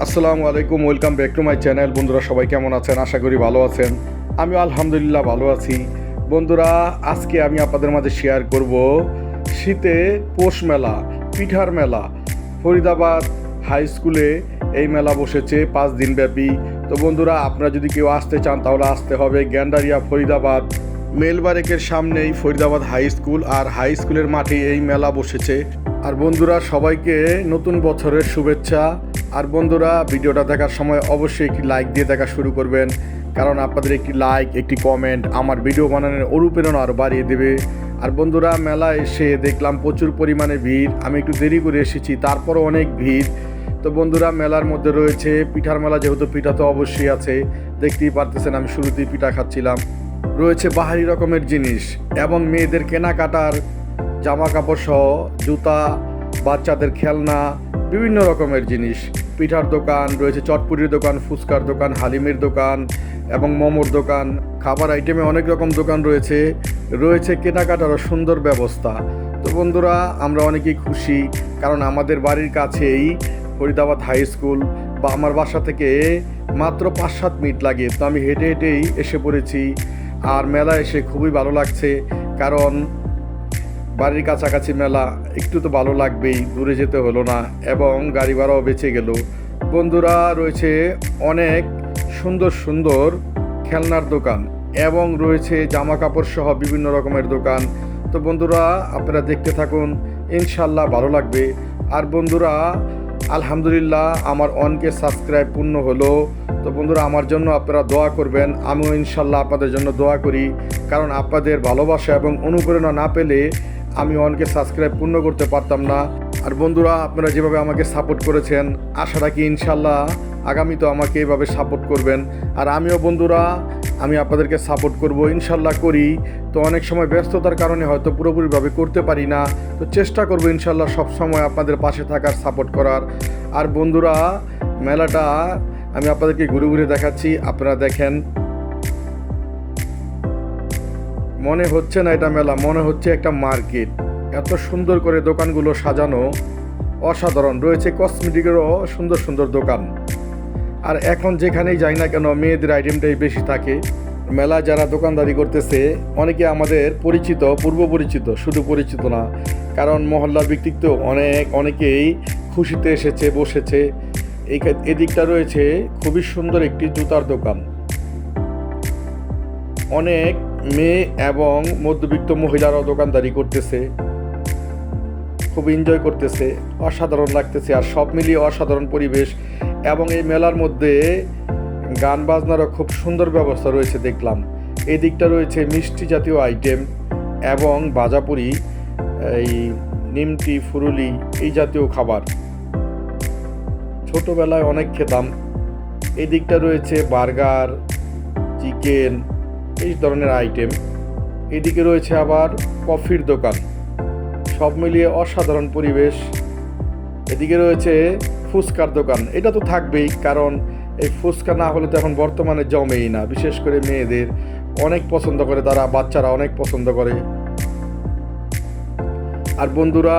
আসসালামু আলাইকুম, welcome back to my channel. বন্ধুরা সবাই কেমন আছেন? আশা করি ভালো আছেন। আমিও আলহামদুলিল্লাহ ভালো আছি। বন্ধুরা, আজকে আমি আপনাদের মাঝে শেয়ার করব শীতে পৌষ মেলা, পিঠার মেলা। ফরিদাবাদ হাই স্কুলে এই মেলা বসেছে 5 দিন ব্যাপী। তো বন্ধুরা, আপনারা যদি কেউ আসতে চান তাহলে আসতে হবে গ্যান্ডারিয়া ফরিদাবাদ মেলবারেকের সামনেই ফরিদাবাদ হাই স্কুল, আর হাই স্কুলের মাঠে এই মেলা বসেছে। আর বন্ধুরা, সবাইকে নতুন বছরের শুভেচ্ছা। আর বন্ধুরা, ভিডিওটা দেখার সময় অবশ্যই একটি লাইক দিয়ে দেখা শুরু করবেন, কারণ আপনাদের একটি লাইক, একটি কমেন্ট আমার ভিডিও বানানোর অনুপ্রেরণা আরও বাড়িয়ে দেবে। আর বন্ধুরা, মেলা এসে দেখলাম প্রচুর পরিমাণে ভিড়। আমি একটু দেরি করে এসেছি, তারপরও অনেক ভিড়। তো বন্ধুরা, মেলার মধ্যে রয়েছে পিঠার মেলা, যেহেতু পিঠা তো অবশ্যই আছে, দেখতেই পারতেছেন আমি শুরুতেই পিঠা খাচ্ছিলাম। রয়েছে বাহারি রকমের জিনিস এবং মেয়েদের কেনাকাটার জামা কাপড় সহ জুতা, বাচ্চাদের খেলনা, বিভিন্ন রকমের জিনিস। পিঠার দোকান রয়েছে, চটপুরির দোকান, ফুচকার দোকান, হালিমের দোকান এবং মোমোর দোকান। খাবার আইটেমে অনেক রকম দোকান রয়েছে। রয়েছে কেনাকাটারও সুন্দর ব্যবস্থা। তো বন্ধুরা, আমরা অনেকেই খুশি, কারণ আমাদের বাড়ির কাছেই ফরিদাবাদ হাই স্কুল, বা আমার বাসা থেকে মাত্র 5-7 মিনিট লাগে। তো আমি হেঁটে হেঁটেই এসে পড়েছি। আর মেলা এসে খুবই ভালো লাগছে, কারণ বাড়ির কাছাকাছি মেলা, একটু তো ভালো লাগবেই, দূরে যেতে হলো না এবং গাড়ি ভাড়াও বেঁচে গেল। বন্ধুরা, রয়েছে অনেক সুন্দর সুন্দর খেলনার দোকান এবং রয়েছে জামা কাপড় সহ বিভিন্ন রকমের দোকান। তো বন্ধুরা, আপনারা দেখতে থাকুন, ইনশাল্লাহ ভালো লাগবে। আর বন্ধুরা, আলহামদুলিল্লাহ আমার 1K সাবস্ক্রাইব পূর্ণ হলো। তো বন্ধুরা, আমার জন্য আপনারা দোয়া করবেন। আমিও ইনশাল্লাহ আপনাদের জন্য দোয়া করি, কারণ আপনাদের ভালোবাসা এবং অনুপ্রেরণা না পেলে আমি 1K সাবস্ক্রাইব পূর্ণ করতে পারতাম না। আর বন্ধুরা, আপনারা যেভাবে আমাকে সাপোর্ট করেছেন, আশা রাখি ইনশাল্লাহ আগামীতেও আমাকে এইভাবে সাপোর্ট করবেন। আর আমিও বন্ধুরা, আমি আপনাদেরকে সাপোর্ট করব, ইনশাল্লাহ করি। তো অনেক সময় ব্যস্ততার কারণে হয়তো পুরোপুরিভাবে করতে পারি না, তো চেষ্টা করব ইনশাল্লাহ সবসময় আপনাদের পাশে থাকার, সাপোর্ট করার। আর বন্ধুরা, মেলাটা আমি আপনাদেরকে ঘুরে ঘুরে দেখাচ্ছি, আপনারা দেখেন। মনে হচ্ছে না এটা মেলা, মনে হচ্ছে একটা মার্কেট। এত সুন্দর করে দোকানগুলো সাজানো, অসাধারণ। রয়েছে কসমেটিকেরও সুন্দর সুন্দর দোকান। আর এখন যেখানেই যাই না কেন, মেয়েদের আইটেমটাই বেশি থাকে। মেলায় যারা দোকানদারি করতেছে অনেকে আমাদের পরিচিত, পূর্ব পরিচিত, শুধু পরিচিত না, কারণ মহল্লার ব্যক্তিত্ব অনেকেই খুশিতে এসেছে, বসেছে। এদিকটা রয়েছে খুবই সুন্দর একটি জুতার দোকান। অনেক মেয়ে এবং মধ্যবিত্ত মহিলারাও দোকানদারি করতেছে, খুব এনজয় করতেছে, অসাধারণ লাগতেছে। আর সব মিলিয়ে অসাধারণ পরিবেশ। এবং এই মেলার মধ্যে গান বাজনারও খুব সুন্দর ব্যবস্থা রয়েছে দেখলাম। এই দিকটা রয়েছে মিষ্টি জাতীয় আইটেম এবং ভাজাপুরি, এই নিমটি, ফুরুলি, এই জাতীয় খাবার ছোটোবেলায় অনেক খেতাম। এই দিকটা রয়েছে বার্গার, চিকেন, এই ধরনের আইটেম। এদিকে রয়েছে আবার কফির দোকান। সব মিলিয়ে অসাধারণ পরিবেশ। এদিকে রয়েছে ফুচকার দোকান। এটা তো থাকবেই, কারণ এই ফুচকা না হলে তো এখন বর্তমানে জমেই না। বিশেষ করে মেয়েদের অনেক পছন্দ করে, তারা, বাচ্চারা অনেক পছন্দ করে। আর বন্ধুরা,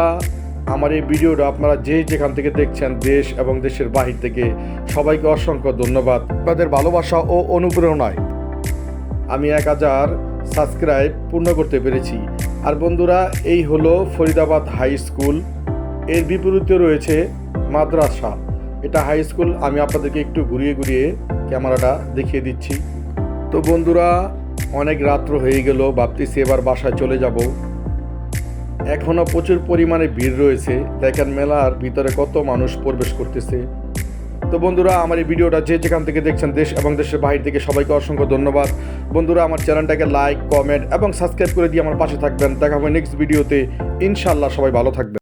আমার এই ভিডিওটা আপনারা যেখান থেকে দেখছেন, দেশ এবং দেশের বাহির থেকে, সবাইকে অসংখ্য ধন্যবাদ। আপনাদের ভালোবাসা ও অনুপ্রেরণায় আমি 1000 সাবস্ক্রাইব পূর্ণ করতে পেরেছি। আর বন্ধুরা, এই হলো ফরিদাবাদ হাই স্কুল। এর বিপরীতে রয়েছে মাদ্রাসা। এটা হাই স্কুল। আমি আপনাদেরকে একটু ঘুরিয়ে ঘুরিয়ে ক্যামেরাটা দেখিয়ে দিচ্ছি। তো বন্ধুরা, অনেক রাত্র হয়ে গেল, ভাবতেছি এবার বাসায় চলে যাব। এখনও প্রচুর পরিমাণে ভিড় রয়েছে। দেখেন মেলার ভিতরে কত মানুষ প্রবেশ করতেছে। তো বন্ধুরা, আমার এই ভিডিওটা যেখান থেকে দেখছেন, দেশ এবং দেশের বাইরে থেকে, সবাইকে অসংখ্য ধন্যবাদ। বন্ধুরা, আমার চ্যানেলটাকে লাইক, কমেন্ট এবং সাবস্ক্রাইব করে দিয়ে আমার পাশে থাকবেন। দেখা হবে নেক্সট ভিডিওতে, ইনশাআল্লাহ। সবাই ভালো থাকবেন।